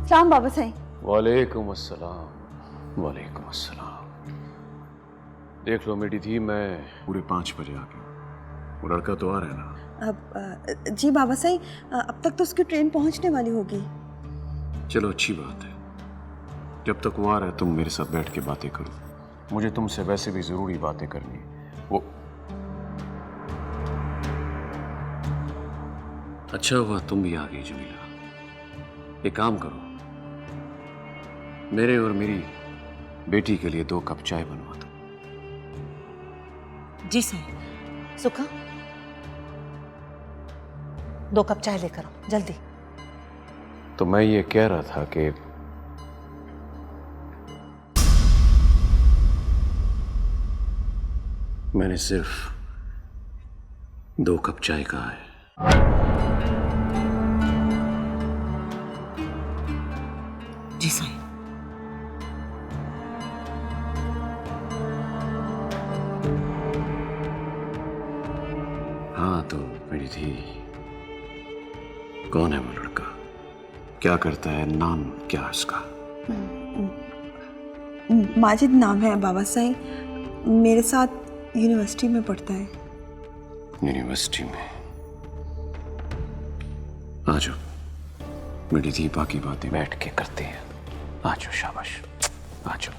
सलाम बाबा साईं। वालेकुम अस्सलाम। वालेकुम अस्सलाम। देख लो मेरी धी, मैं पूरे 5 बजे आ गया। वो लड़का तो आ रहा है ना? अब जी बाबा साईं, अब तक तो उसकी ट्रेन पहुंचने वाली होगी। चलो अच्छी बात है। जब तक वो आ रहा है तुम मेरे साथ बैठ के बातें करो। मुझे तुमसे वैसे भी जरूरी बातें करनी है। वो अच्छा हुआ तुम भी आ गई जमीला। एक काम करो, मेरे और मेरी बेटी के लिए 2 कप चाय बनवा दो। जी साईं। सुखा, 2 कप चाय लेकर आओ जल्दी। तो मैं ये कह रहा था कि मैंने सिर्फ 2 कप चाय कहा है। जी साईं। हाँ तो मेरी थी, कौन है वो लड़का? क्या करता है? नाम क्या है उसका? माजिद नाम है बाबा साईं। मेरे साथ यूनिवर्सिटी में पढ़ता है। यूनिवर्सिटी में? आ जाओ मेरी थी, बाकी बातें बैठ के करते हैं। आ जाओ, शाबाश, आ जाओ।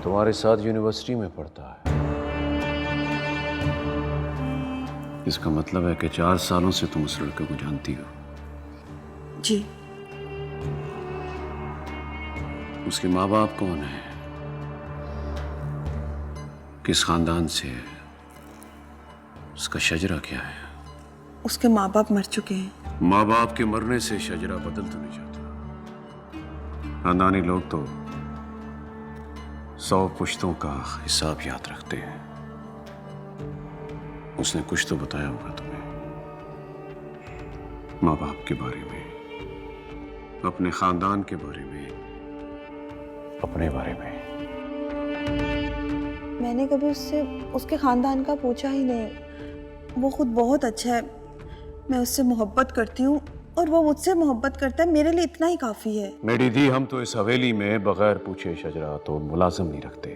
तुम्हारे साथ यूनिवर्सिटी में पढ़ता है? इसका मतलब है कि 4 सालों से तुम उस लड़के को जानती हो? जी। उसके माँ बाप कौन है? किस खानदान से है? उसका शजरा क्या है? उसके माँ बाप मर चुके हैं। माँ बाप के मरने से शजरा बदल तो नहीं जाता। खानदानी लोग तो 100 पुश्तों का हिसाब याद रखते हैं। उसने कुछ तो बताया होगा तुम्हें माँ बाप के बारे में, अपने खानदान के बारे में, अपने बारे में। मैंने कभी उससे उसके खानदान का पूछा ही नहीं। वो खुद बहुत अच्छा है। मैं उससे मोहब्बत करती हूँ और वो मुझसे मोहब्बत करता है। मेरे लिए इतना ही काफी है। मेरी दी, हम तो इस हवेली में बगैर पूछे शजरा तो मुलाजिम नहीं रखते।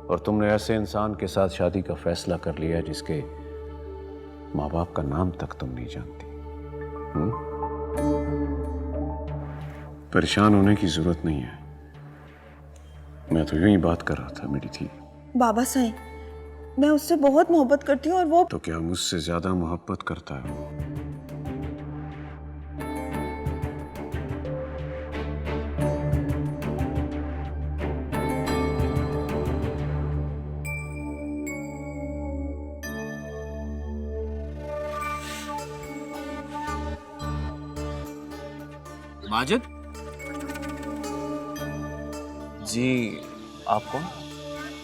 और तुमने ऐसे इंसान के साथ शादी का फैसला कर लिया जिसके माँ बाप का नाम तक तुम नहीं जानती। परेशान होने की जरूरत नहीं है। मैं तो यूं ही बात कर रहा था मेरी थी। बाबा साईं, मैं उससे बहुत मोहब्बत करती हूँ और वो तो क्या मुझसे ज्यादा मोहब्बत करता है वो? माजिद जी, आप कौन?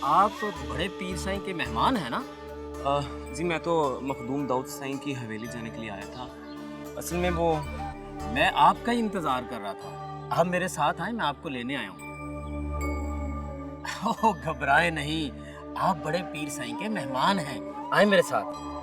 आप बड़े पीर साईं के मेहमान हैं ना? जी मैं तो मखदूम दाऊद साईं की हवेली जाने के लिए आया था। असल में वो मैं आपका ही इंतजार कर रहा था। आप मेरे साथ आए, मैं आपको लेने आया हूँ। ओह, घबराए नहीं, आप बड़े पीर साईं के मेहमान हैं। आए मेरे साथ।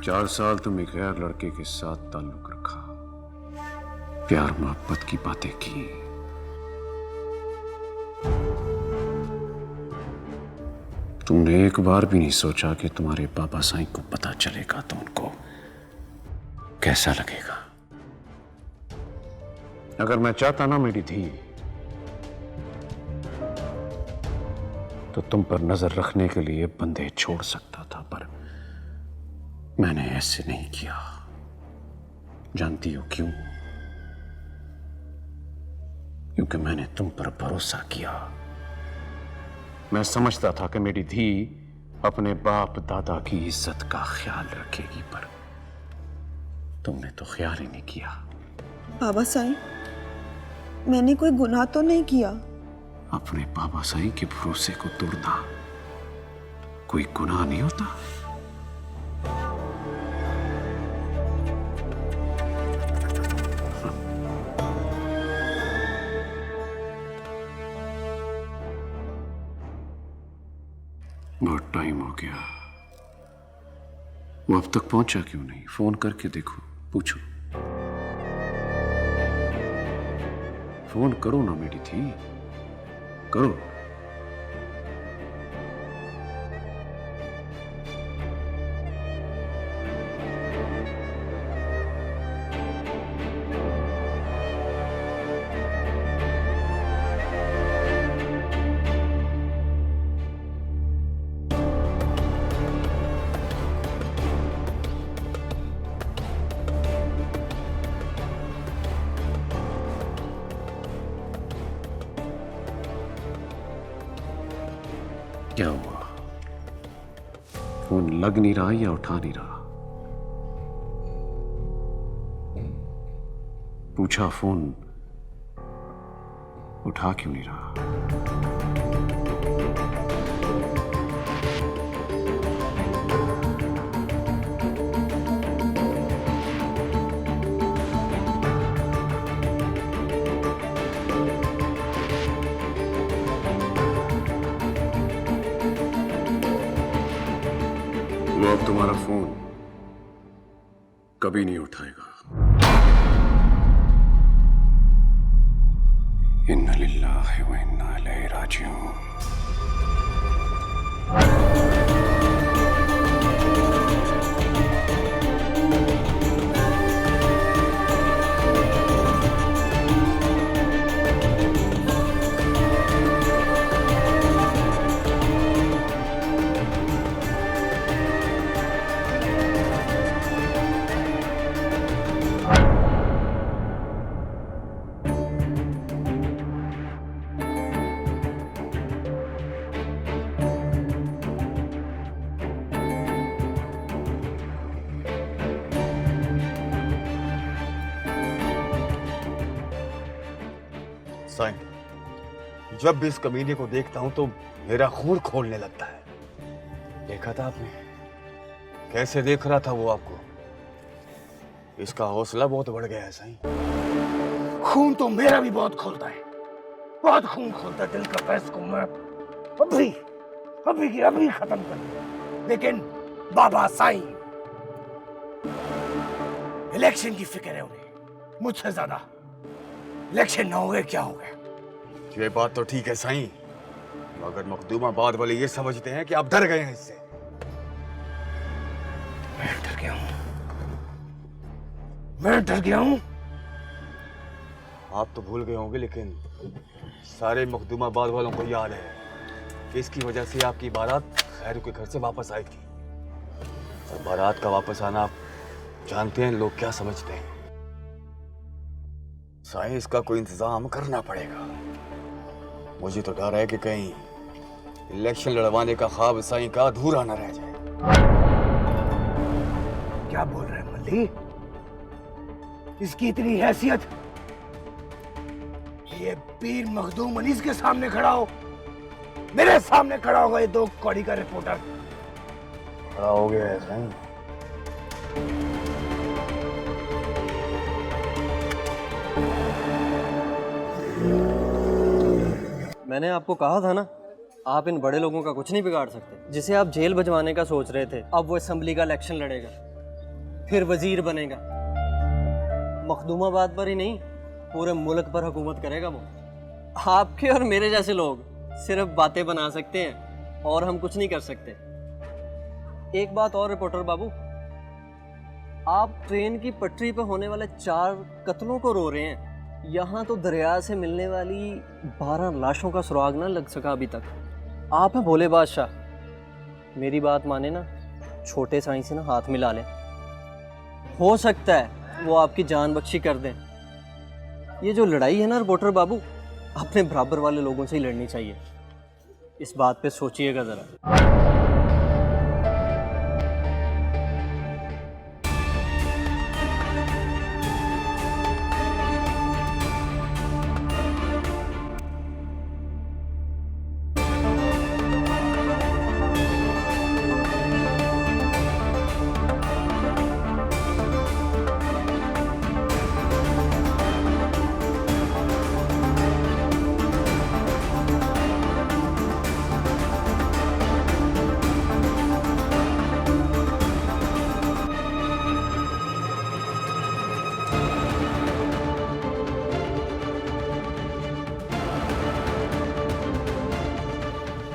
4 साल तुम एक गैर लड़के के साथ ताल्लुक रखा, प्यार मोहब्बत की बातें की। तुमने एक बार भी नहीं सोचा कि तुम्हारे बाबा साईं को पता चलेगा तो उनको कैसा लगेगा। अगर मैं चाहता ना मेरी धी, तो तुम पर नजर रखने के लिए बंदे छोड़ सकता था, पर मैंने ऐसे नहीं किया। जानती हो क्यों? क्योंकि मैंने तुम पर भरोसा किया। मैं समझता था कि मेरी धी अपने बाप दादा की इज्जत का ख्याल रखेगी, पर तुमने तो ख्याल ही नहीं किया। बाबा साईं, मैंने कोई गुनाह तो नहीं किया। अपने बाबा साईं के भरोसे को तोड़ना कोई गुनाह नहीं होता। बहुत टाइम हो गया, वो अब तक पहुंचा क्यों नहीं? फोन करके देखो, पूछो। फोन करो ना मेरी थी, करो। क्या हुआ? फोन लग नहीं रहा या उठा नहीं रहा? पूछा, फोन उठा क्यों नहीं रहा? वो अब तुम्हारा फोन कभी नहीं उठाएगा। इन्ना लिल्लाहि व इन्ना इलैहि राजिऊन। साईं, जब भी इस कमीने को देखता हूं तो मेरा खून खोलने लगता है। देखा था आपने कैसे देख रहा था वो आपको? इसका हौसला बहुत बढ़ गया है साईं। खून तो मेरा भी बहुत खोलता है, बहुत खून खोलता है। दिल का बहस को मैं अभी की अभी खत्म कर दूं। लेकिन बाबा साईं, इलेक्शन की फिक्र है उन्हें मुझसे ज्यादा। इलेक्शन ना हो गए क्या हो गया? ये बात तो ठीक है साईं, मगर मखदूमाबाद वाले ये समझते हैं कि आप डर गए हैं इससे। मैं डर गया हूं, मैं डर गया हूं। आप तो भूल गए होंगे, लेकिन सारे मखदूमाबाद वालों को याद है कि इसकी वजह से आपकी बारात खैरू के घर से वापस आई थी। और बारात का वापस आना आप जानते हैं लोग क्या समझते हैं। साईं, इसका कोई इंतजाम करना पड़ेगा। मुझे तो डर है कि कहीं इलेक्शन लड़वाने का ख्वाब साईं का अधूरा न रह जाए। क्या बोल रहे हैं मल्ली? इसकी इतनी हैसियत, ये पीर मखदूम अनीस के सामने खड़ा हो, मेरे सामने खड़ा होगा ये दो कौड़ी का रिपोर्टर। खड़ा हो गया है साईं। मैंने आपको कहा था ना, आप इन बड़े लोगों का कुछ नहीं बिगाड़ सकते। जिसे आप जेल भिजवाने का सोच रहे थे, अब वो असेंबली का इलेक्शन लड़ेगा। फिर वजीर बनेगा। मखदूमाबाद पर ही नहीं, पूरे मुल्क पर हुकूमत करेगा वो। आपके और मेरे जैसे लोग सिर्फ बातें बना सकते हैं और हम कुछ नहीं कर सकते। एक बात और रिपोर्टर बाबू, आप ट्रेन की पटरी पर होने वाले 4 कत्लों को रो रहे हैं। यहाँ तो दरिया से मिलने वाली 12 लाशों का सुराग ना लग सका अभी तक। आप हैं भोले बादशाह, मेरी बात माने ना, छोटे साईं से ना हाथ मिला लें, हो सकता है वो आपकी जान बख्शी कर दें। ये जो लड़ाई है ना रिपोर्टर बाबू, अपने बराबर वाले लोगों से ही लड़नी चाहिए। इस बात पे सोचिएगा ज़रा।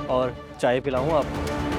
और चाय पिलाऊं आपको?